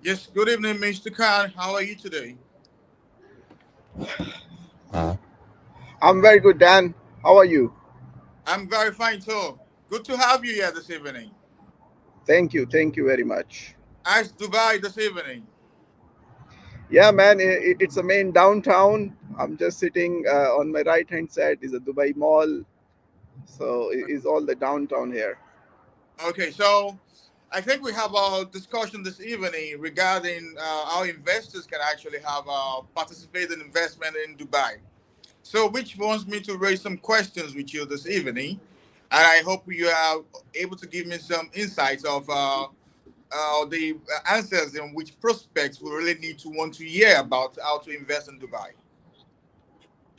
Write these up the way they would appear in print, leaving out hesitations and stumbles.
Yes, good evening, Mr. Khan. How are you today? Uh, I'm very good, Dan. How are you? I'm very fine too. Good to have you here this evening. Thank you. Thank you very much. How's Dubai this evening? Yeah, man, it's a main downtown. I'm just sitting on my right hand side is a Dubai Mall. So it is all the downtown here. Okay, so I think we have a discussion this evening regarding how investors can actually have participate in investment in Dubai. So, which wants me to raise some questions with you this evening, and I hope you are able to give me some insights of the answers in which prospects we really need to want to hear about how to invest in Dubai.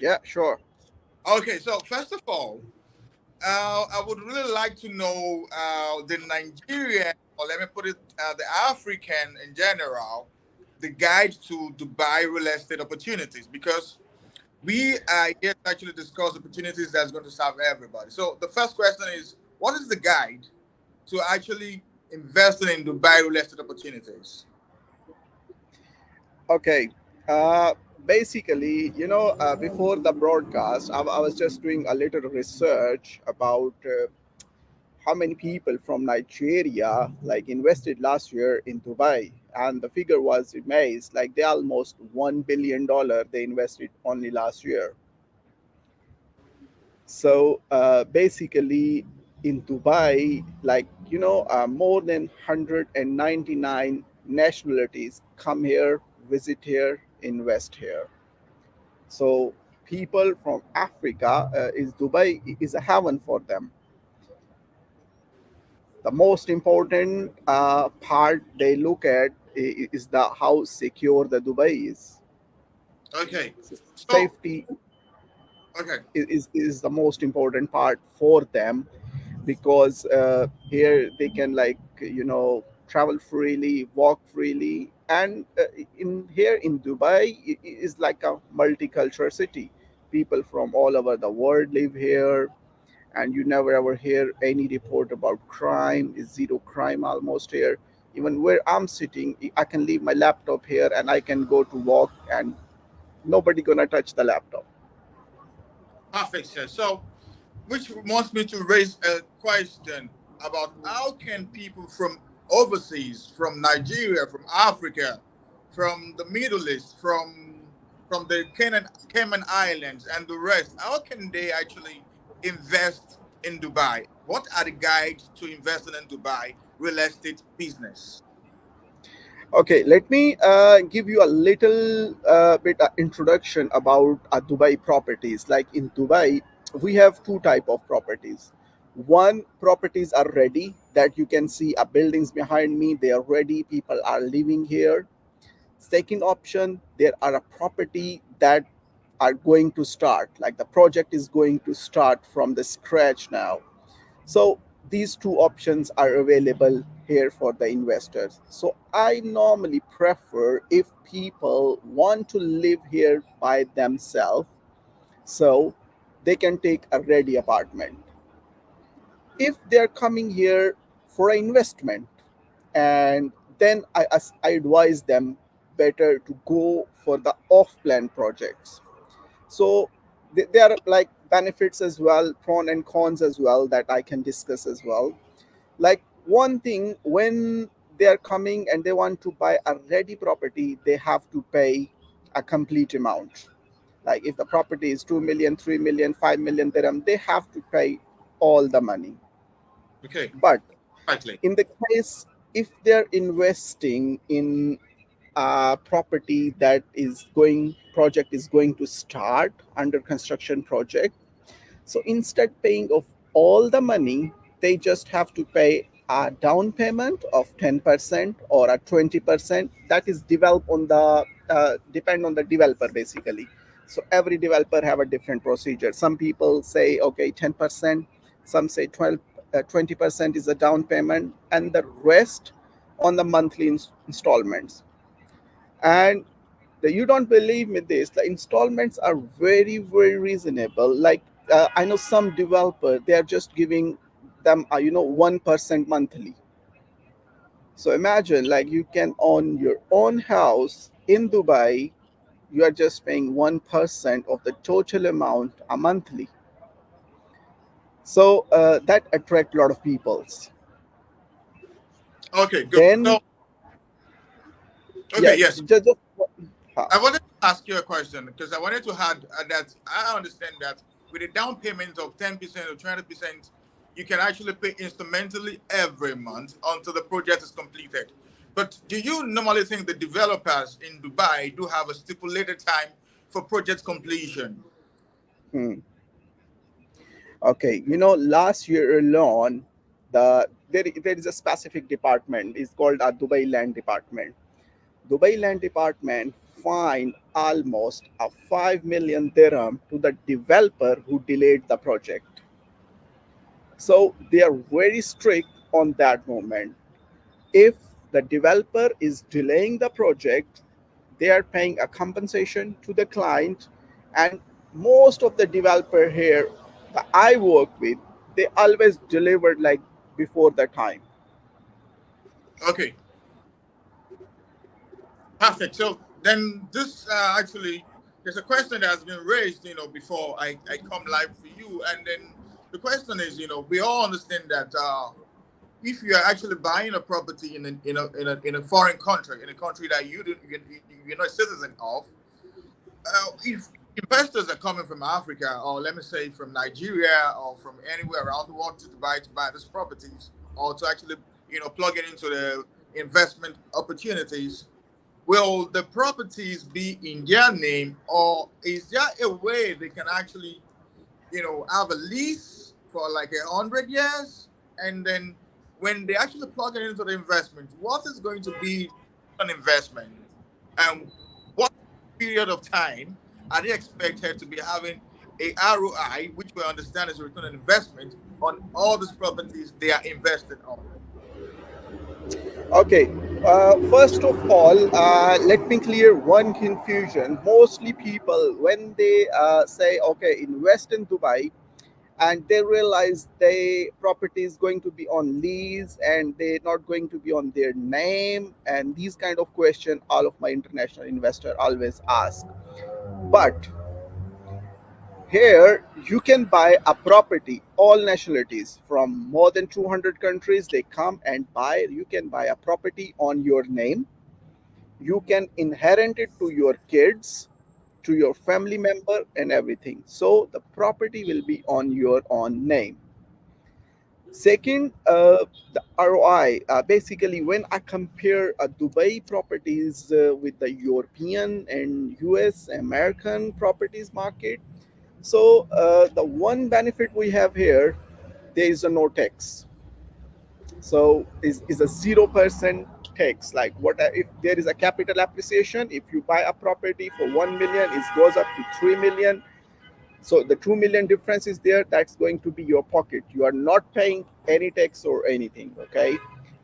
Yeah, sure. Okay, so first of all, I would really like to know the Nigerian, or let me put it, the African in general, the guide to Dubai real estate opportunities, because we are here to actually discuss opportunities that's going to serve everybody. So the first question is, what is the guide to actually investing in Dubai real estate opportunities? Okay. Basically, before the broadcast, I was just doing a little research about how many people from Nigeria like invested last year in Dubai, and the figure was amazed. Like they almost $1 billion they invested only last year. So basically, in Dubai, more than 199 nationalities come here, visit here, invest here. So people from Africa is Dubai is a heaven for them. The most important part they look at is the how secure the Dubai is. Okay, so Safety okay, is the most important part for them because here they can travel freely, walk freely, and in here in Dubai is like a multicultural city. People from all over the world live here, and you never ever hear any report about crime. Is zero crime almost here. Even where I'm sitting, I can leave my laptop here and I can go to walk and nobody gonna touch the laptop. perfect, sir. So which wants me to raise a question about how can people from overseas, from Nigeria, from Africa, from the Middle East, from the Cayman Islands and the rest, how can they actually invest in Dubai? What are the guides to investing in Dubai real estate business? Okay, let me give you a little bit introduction about Dubai properties. Like in Dubai, we have two type of properties. One, properties are ready that you can see buildings behind me. They are ready. People are living here. Second option, there are a property that are going to start. Like the project is going to start from the scratch now. So these two options are available here for the investors. So I normally prefer if people want to live here by themselves, so they can take a ready apartment. If they're coming here for an investment, and then I advise them better to go for the off-plan projects. So there are like benefits as well, pros and cons as well that I can discuss as well. Like one thing, when they are coming and they want to buy a ready property, they have to pay a complete amount. Like if the property is 2 million, 3 million, 5 million dirham, they have to pay all the money. Okay, But rightly. in the case if they're investing in a property that is going project is going to start under construction project, so instead paying of all the money, they just have to pay a down payment of 10% or a 20%. That is develop on the depend on the developer basically. So every developer have a different procedure. Some people say okay 10%, some say 20% is a down payment, and the rest on the monthly installments. And you don't believe me this, the installments are very very reasonable. Like I know some developer they are just giving them 1% monthly. So imagine like you can own your own house in Dubai. You are just paying 1% of the total amount a monthly. So that attract a lot of peoples. Okay, good. Then So, okay, yeah, yes. just huh. I wanted to ask you a question because I wanted to add that I understand that with a down payment of 10% or 20%, you can actually pay instrumentally every month until the project is completed. But do you normally think the developers in Dubai do have a stipulated time for project completion? Hmm. Okay, last year alone, there is a specific department. It's called a Dubai Land Department. Dubai Land Department fined almost a 5 million dirham to the developer who delayed the project. So they are very strict on that moment. If the developer is delaying the project, they are paying a compensation to the client, and most of the developer here that I work with, they always delivered like before the time. Okay, perfect. So then this actually, there's a question that has been raised, before I come live for you. And then the question is, we all understand that if you are actually buying a property in a foreign country, in a country that you're not a citizen of, if investors are coming from Africa, or let me say from Nigeria or from anywhere around the world to Dubai to buy these properties, or to actually plug it into the investment opportunities, will the properties be in their name, or is there a way they can actually have a lease for like 100 years, and then when they actually plug it into the investment, what is going to be an investment, and what period of time are they expected to be having a ROI, which we understand is a return on investment on all these properties they are invested on? Okay, first of all, let me clear one confusion. Mostly people, when they say, okay, invest in Dubai, and they realize the property is going to be on lease and they're not going to be on their name, and these kind of question all of my international investor always ask. But here you can buy a property, all nationalities from more than 200 countries, they come and buy. You can buy a property on your name. You can inherit it to your kids, to your family member, and everything. So the property will be on your own name. Second, the ROI. Basically, when I compare Dubai properties with the European and US American properties market, so the one benefit we have here, there is a no tax. So is a 0% tax. Like what if there is a capital appreciation? If you buy a property for 1 million, it goes up to 3 million. So the 2 million difference is there. That's going to be your pocket. You are not paying any tax or anything. Okay.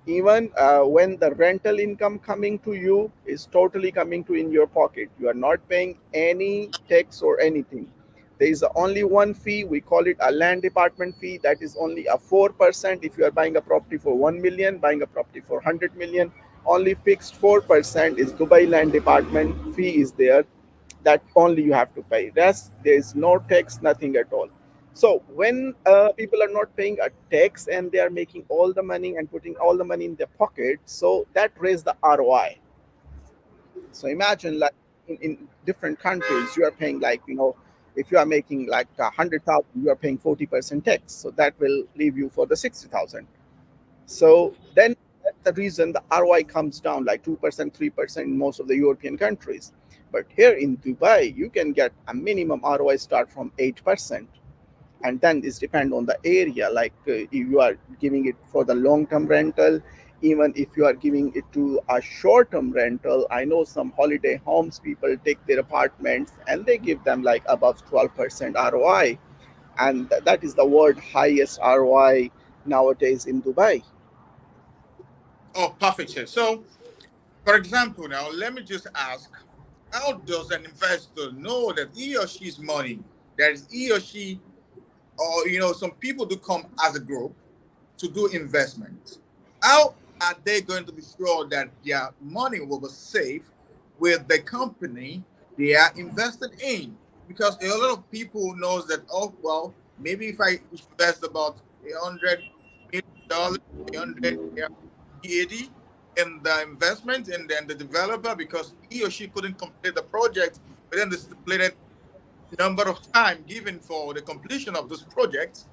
Even when the rental income coming to you is totally coming to in your pocket, you are not paying any tax or anything. There is only one fee. We call it a land department fee. That is only a 4%. If you are buying a property for 1 million, buying a property for 100 million, only fixed 4% is Dubai land department fee is there, that only you have to pay. Rest there is no tax, nothing at all. So when people are not paying a tax and they are making all the money and putting all the money in their pocket, so that raise the ROI. So imagine like in different countries you are paying like if you are making like 100,000, you are paying 40% tax, so that will leave you for the 60,000. So then that's the reason the ROI comes down like 2%, 3% in most of the European countries. But here in Dubai, you can get a minimum ROI start from 8. And then this depend on the area. Like if you are giving it for the long-term rental, even if you are giving it to a short-term rental, I know some holiday homes people take their apartments and they give them like above 12% ROI. And that is the world highest ROI nowadays in Dubai. Oh, perfect. Sir. So, for example, now let me just ask, how does an investor know that he or she's money, that is he or she, or some people do come as a group to do investment? How? are they going to be sure that their money will be safe with the company they are invested in? Because a lot of people knows that, oh well, maybe if I invest about $100 million, 180 in the investment, and then the developer, because he or she couldn't complete the project within the stipulated number of time given for the completion of this project,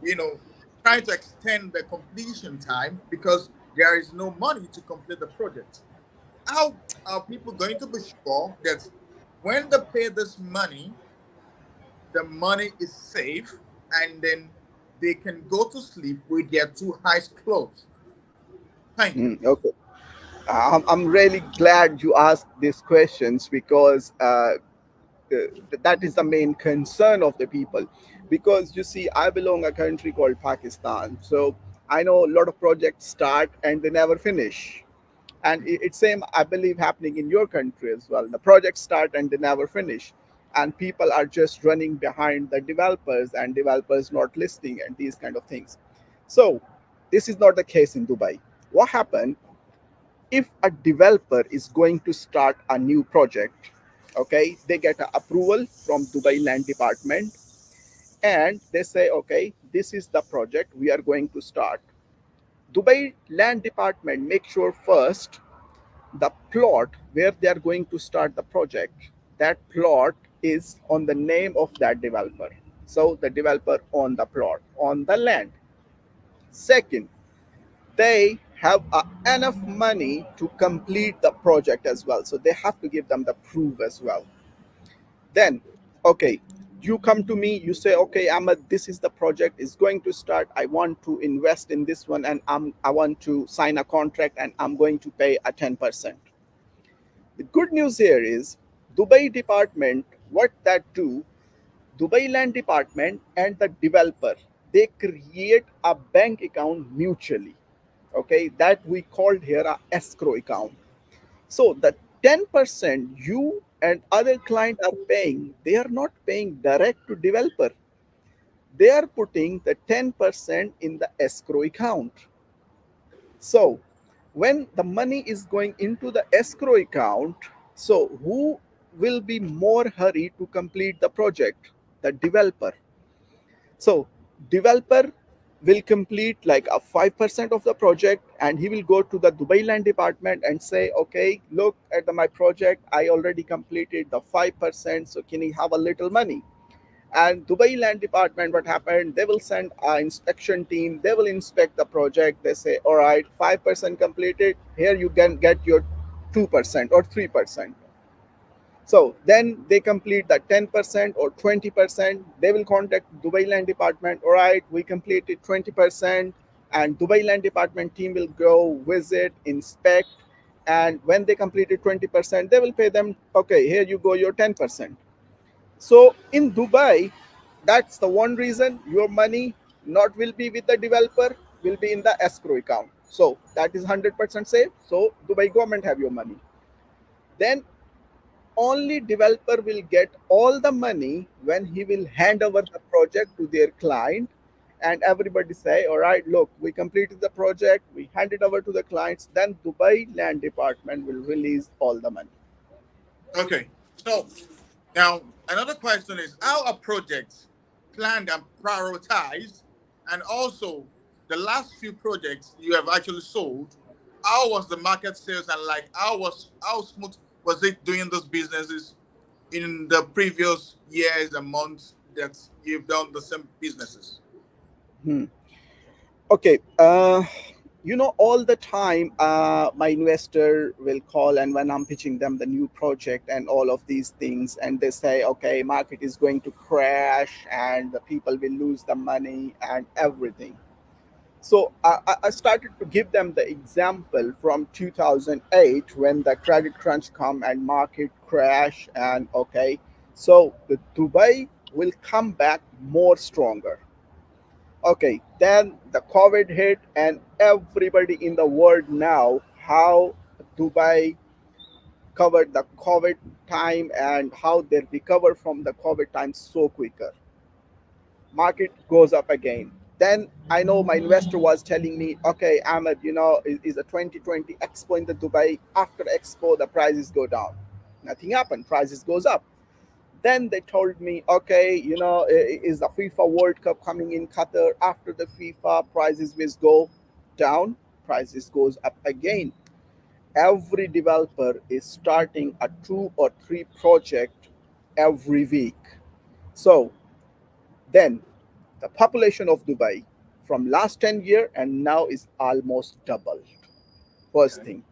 you know, trying to extend the completion time because there is no money to complete the project. How are people going to be sure that when they pay this money, the money is safe, and then they can go to sleep with their two eyes closed? Thank you. Okay. I'm really glad you asked these questions because that is the main concern of the people. Because you see, I belong a country called Pakistan, so I know a lot of projects start and they never finish. And it's same, I believe, happening in your country as well. The projects start and they never finish, and people are just running behind the developers and developers not listening and these kind of things. So this is not the case in Dubai. What happened if a developer is going to start a new project? Okay, they get an approval from Dubai land department, and they say, okay, this is the project we are going to start. Dubai land department make sure first the plot where they are going to start the project, that plot is on the name of that developer, so the developer own the plot on the land. Second, they have enough money to complete the project as well, so they have to give them the proof as well. Then, okay, you come to me, you say, okay, Ahmed, this is the project is going to start, I want to invest in this one, and I want to sign a contract, and I'm going to pay a 10%. The good news here is Dubai department, what that do, Dubai land department and the developer, they create a bank account mutually. Okay, that we called here a escrow account. So the 10% you and other client are paying, they are not paying direct to developer. They are putting the 10% in the escrow account. So when the money is going into the escrow account, so who will be more hurry to complete the project? The developer. So developer will complete like a 5% of the project, and he will go to the Dubai land department and say, okay, look at my project, I already completed the 5%, so can you have a little money? And Dubai land department, what happened, they will send an inspection team, they will inspect the project, they say, all right, 5% completed, here you can get your 2% or 3%. So then they complete the 10% or 20%, they will contact Dubai land department, all right, we completed 20%, and Dubai land department team will go visit, inspect, and when they completed 20%, they will pay them, okay, here you go your 10%. So in Dubai, that's the one reason your money not will be with the developer, will be in the escrow account. So that is 100% safe. So Dubai government have your money. Then only developer will get all the money when he will hand over the project to their client, and everybody say, all right, look, we completed the project, we hand it over to the clients, then Dubai land department will release all the money. Okay. So now another question is, how are projects planned and prioritized? And also, the last few projects you have actually sold, how was the market sales, and like how smooth was it doing those businesses in the previous years and months that you've done the same businesses? Hmm. Okay. All the time, my investor will call, and when I'm pitching them the new project and all of these things, and they say, okay, market is going to crash and the people will lose the money and everything. So I started to give them the example from 2008 when the credit crunch come and market crash, and okay, so the Dubai will come back more stronger. Okay, then the COVID hit, and everybody in the world now how Dubai covered the COVID time and how they recover from the COVID time so quicker. Market goes up again. Then I know my investor was telling me, okay, Ahmed, is a 2020 Expo in the Dubai. After Expo, the prices go down. Nothing happened. Prices goes up. Then they told me, okay, is the FIFA World Cup coming in Qatar? After the FIFA, prices will go down. Prices goes up again. Every developer is starting a two or three project every week. So then the population of Dubai from last 10 year and now is almost doubled. First Okay. thing.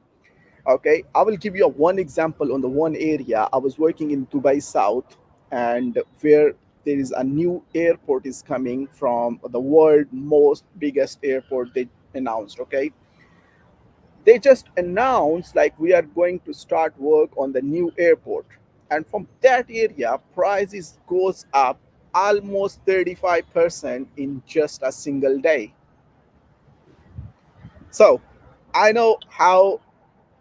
Okay, I will give you a one example on the one area. I was working in Dubai South, and where there is a new airport is coming from the world most biggest airport they announced. Okay, they just announced like we are going to start work on the new airport, and from that area prices goes up almost 35% in just a single day. So I know how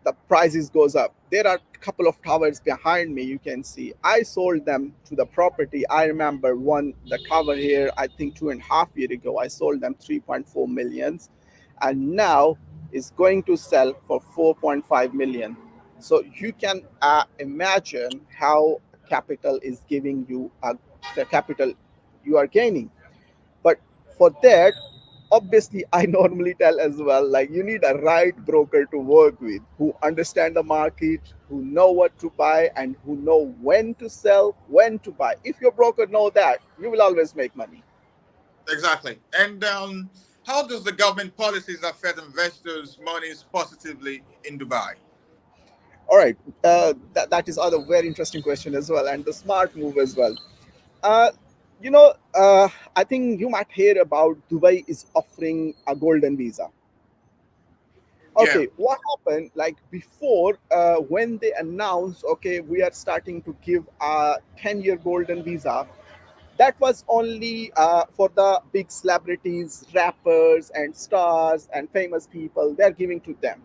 the prices goes up. There are a couple of towers behind me, you can see. I sold them to the property. I remember one, the tower here, I think 2.5 years ago, I sold them 3.4 millions, and now is going to sell for 4.5 million. So you can imagine how capital is giving you the capital you are gaining. But for that, obviously, I normally tell as well, like you need a right broker to work with, who understand the market, who know what to buy, and who know when to sell, when to buy. If your broker know that, you will always make money. Exactly. And how does the government policies affect investors' monies positively in Dubai? All right, that is other very interesting question as well, and the smart move as well. Uh, I think you might hear about Dubai is offering a golden visa. Yeah. Okay, what happened like before, when they announced, okay, we are starting to give a 10-year golden visa, that was only for the big celebrities, rappers and stars and famous people. They're giving to them.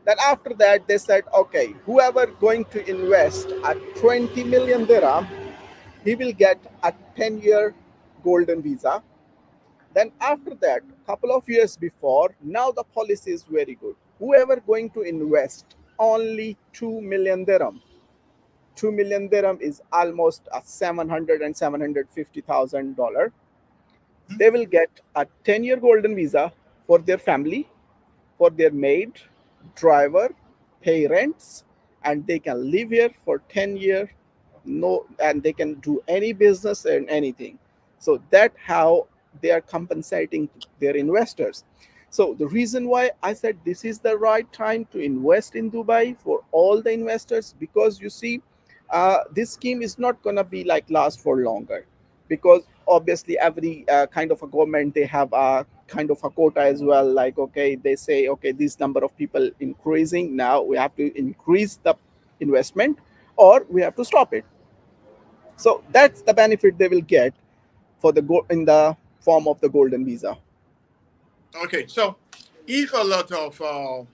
Then after that they said, okay, whoever going to invest at 20 million dirham, he will get a 10-year golden visa. Then after that, couple of years before, now the policy is very good. Whoever going to invest only 2 million dirham, 2 million dirham is almost a 700 and 750,000 dollar. Hmm? They will get a 10-year golden visa for their family, for their maid, driver, pay rents, and they can live here for 10 years. No, and they can do any business and anything. So that how they are compensating their investors. So the reason why I said this is the right time to invest in Dubai for all the investors, because you see, this scheme is not gonna be like last for longer, because obviously every kind of a government, they have a kind of a quota as well. Like, okay, they say, okay, this number of people increasing, now we have to increase the investment or we have to stop it. So that's the benefit they will get for in the form of the golden visa. Okay. So, if a lot of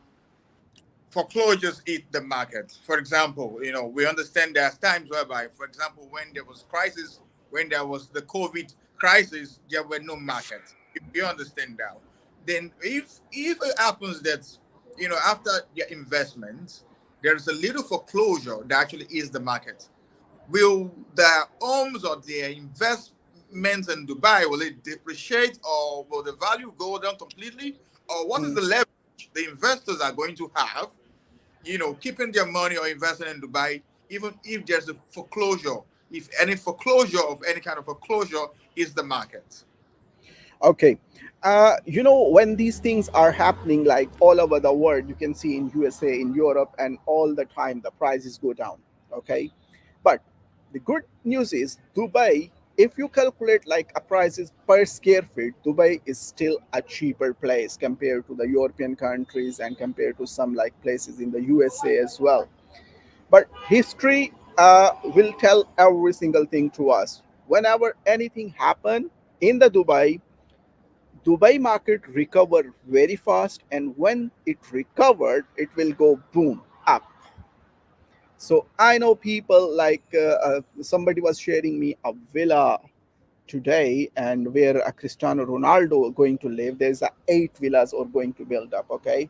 foreclosures eat the market, for example, we understand there's times whereby, for example, when there was crisis, when there was the COVID crisis, there were no markets. You understand now. Then, if it happens that after your investment, there's a little foreclosure that actually is the market, will the homes or the investments in Dubai, will it depreciate, or will the value go down completely? Or what is Mm. the leverage the investors are going to have, keeping their money or investing in Dubai, even if there's a foreclosure, if any foreclosure of any kind of foreclosure is the market? Okay. When these things are happening like all over the world, you can see in USA, in Europe, and all the time the prices go down. Okay. But the good news is Dubai, if you calculate like a prices per square feet, Dubai is still a cheaper place compared to the European countries and compared to some like places in the USA as well. But history will tell every single thing to us. Whenever anything happen in the Dubai market recovered very fast, and when it recovered, it will go boom up. So I know people like somebody was sharing me a villa today and where a Cristiano Ronaldo going to live, there's a 8 villas or going to build up. Okay,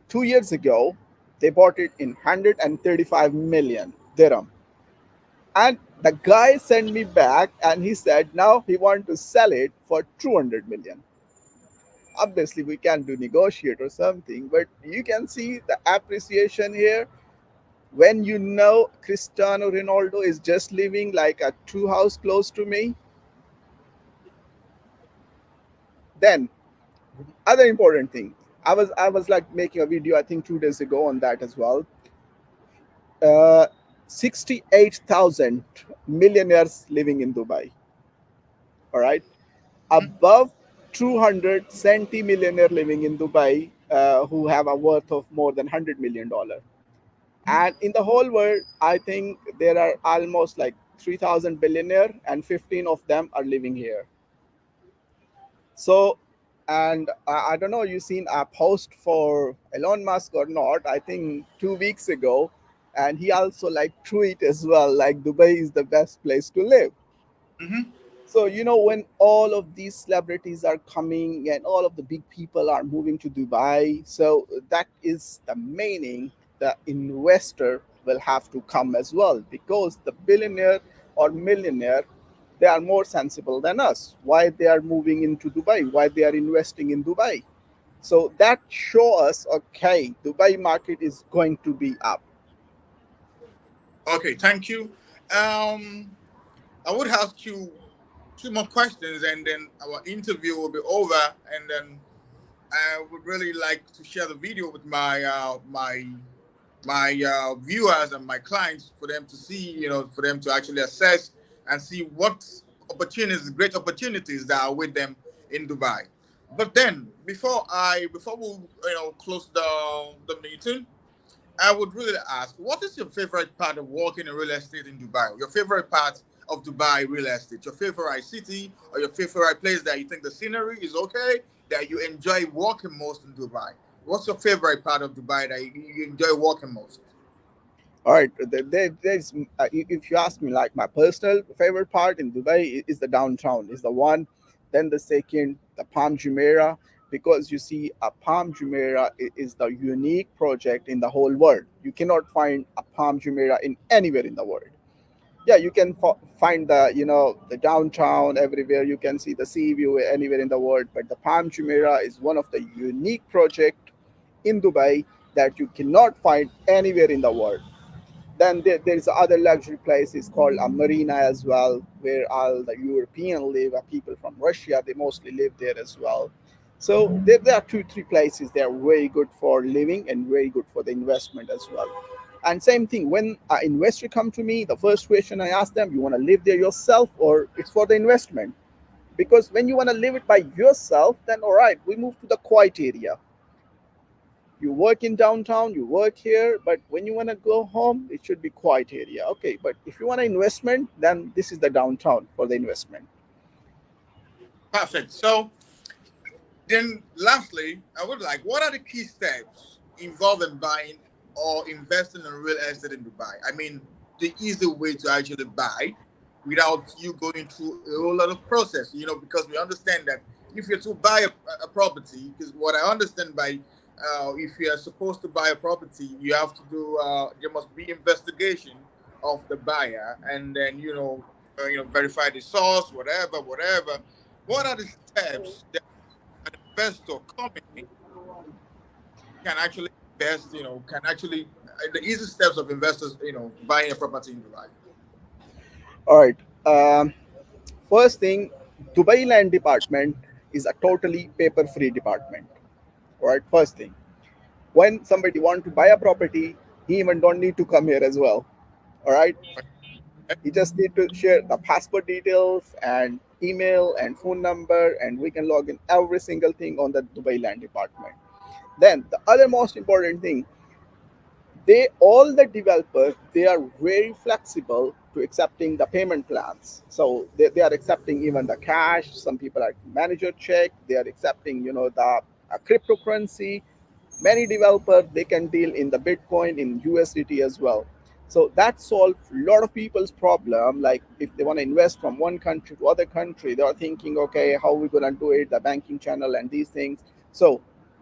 2 years ago they bought it in 135 million dirham, and the guy sent me back and he said now he want to sell it for 200 million. Obviously we can do negotiate or something, but you can see the appreciation here. When you know Cristiano Ronaldo is just living like a two house close to me, then other important thing. I was like making a video I think 2 days ago on that as well. Uh, 68,000 millionaires living in Dubai. All right, Mhm. above 270 millionaire living in Dubai who have a worth of more than $100 million. And in the whole world, I think there are almost like 3,000 billionaire and 15 of them are living here. So, and I don't know, you seen a post for Elon Musk or not? I think 2 weeks ago, and he also like tweet as well, like Dubai is the best place to live. Mhm. So, when all of these celebrities are coming and all of the big people are moving to Dubai, so that is the meaning the investor will have to come as well, because the billionaire or millionaire, they are more sensible than us. Why they are moving into Dubai? Why they are investing in Dubai? So that show us, okay, Dubai market is going to be up. Okay, thank you. I would ask you two more questions, and then our interview will be over. And then I would really like to share the video with my viewers and my clients for them to see, for them to actually assess and see what opportunities, great opportunities that are with them in Dubai. But then, before we close the meeting, I would really ask, what is your favorite part of working in real estate in Dubai? Your favorite part of Dubai real estate? Your favorite city or your favorite place that you think the scenery is okay, that you enjoy working most in Dubai? What's your favorite part of Dubai that you enjoy working most? All right, there's if you ask me, like my personal favorite part in Dubai is the downtown, is the one. Then the second, the Palm Jumeirah, because you see, a Palm Jumeirah is the unique project in the whole world. You cannot find a Palm Jumeirah in anywhere in the world. Yeah, you can find the downtown everywhere. You can see the sea view anywhere in the world, but the Palm Jumeirah is one of the unique project in Dubai that you cannot find anywhere in the world. Then there's other luxury places called a marina as well, where all the European live, people from Russia, they mostly live there as well. So there are 2 3 places that are very good for living and very good for the investment as well. And same thing, when an investor come to me, the first question I ask them, you want to live there yourself or it's for the investment? Because when you want to live it by yourself, then all right, we move to the quiet area. You work in downtown, you work here, but when you want to go home, it should be quiet area. Okay, but if you want an investment, then this is the downtown for the investment. Perfect. So then, lastly, I would like, what are the key steps involved in buying or investing in real estate in Dubai? I mean, the easy way to actually buy without you going through a whole lot of process, because we understand that if you're to buy a property, because what I understand by if you are supposed to buy a property, you have to do, there must be investigation of the buyer, and then, verify the source, whatever, whatever. What are the steps an investor coming in can actually invest, can actually, the easy steps of investors, buying a property in Dubai. All right. First thing, Dubai Land Department is a totally paper-free department. All right. First thing, when somebody want to buy a property, he even don't need to come here as well. All right. You just need to share the passport details and email and phone number, and we can log in every single thing on the Dubai Land Department. Then the other most important thing, they all the developers, they are very flexible to accepting the payment plans. So they are accepting even the cash. Some people are manager check. They are accepting the cryptocurrency. Many developers, they can deal in the Bitcoin, in USDT as well. So that solves a lot of people's problem. Like if they want to invest from one country to other country, they are thinking, okay, how are we going to do it, the banking channel and these things. So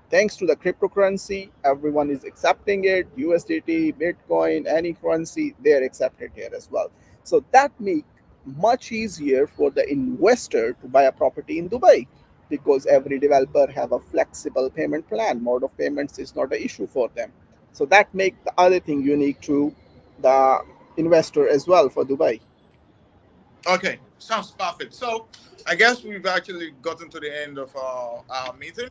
thanks to the cryptocurrency, everyone is accepting it. USDT, Bitcoin, any currency, they're accepted here as well. So that makes much easier for the investor to buy a property in Dubai, because every developer have a flexible payment plan. Mode of payments is not an issue for them. So that makes the other thing unique to the investor as well for Dubai. Okay, sounds perfect. So I guess we've actually gotten to the end of our meeting.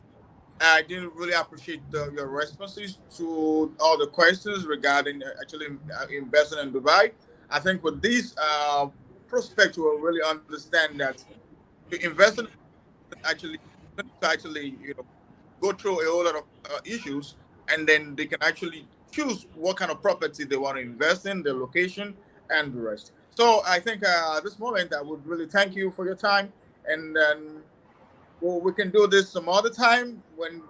I didn't really appreciate your responses to all the questions regarding actually investing in Dubai. I think with these prospects, will really understand that to invest in actually to actually go through a whole lot of issues, and then they can actually choose what kind of property they want to invest in, the location, and the rest. So I think at this moment, I would really thank you for your time, and then we can do this some other time when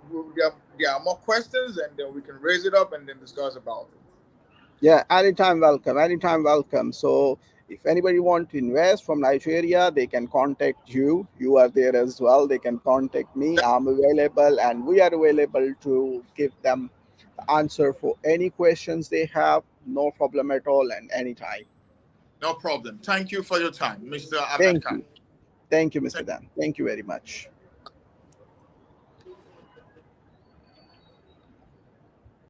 there are more questions, and then we can raise it up and then discuss about it. Yeah, anytime welcome, anytime welcome. So if anybody want to invest from Nigeria, they can contact you. You are there as well. They can contact me. I'm available, and we are available to give them the answer for any questions they have. No problem at all, and anytime. No problem. Thank you for your time, Mr. Ahmed Thank Khan. you. Thank you, Mr. Thank Dan. Thank you very much.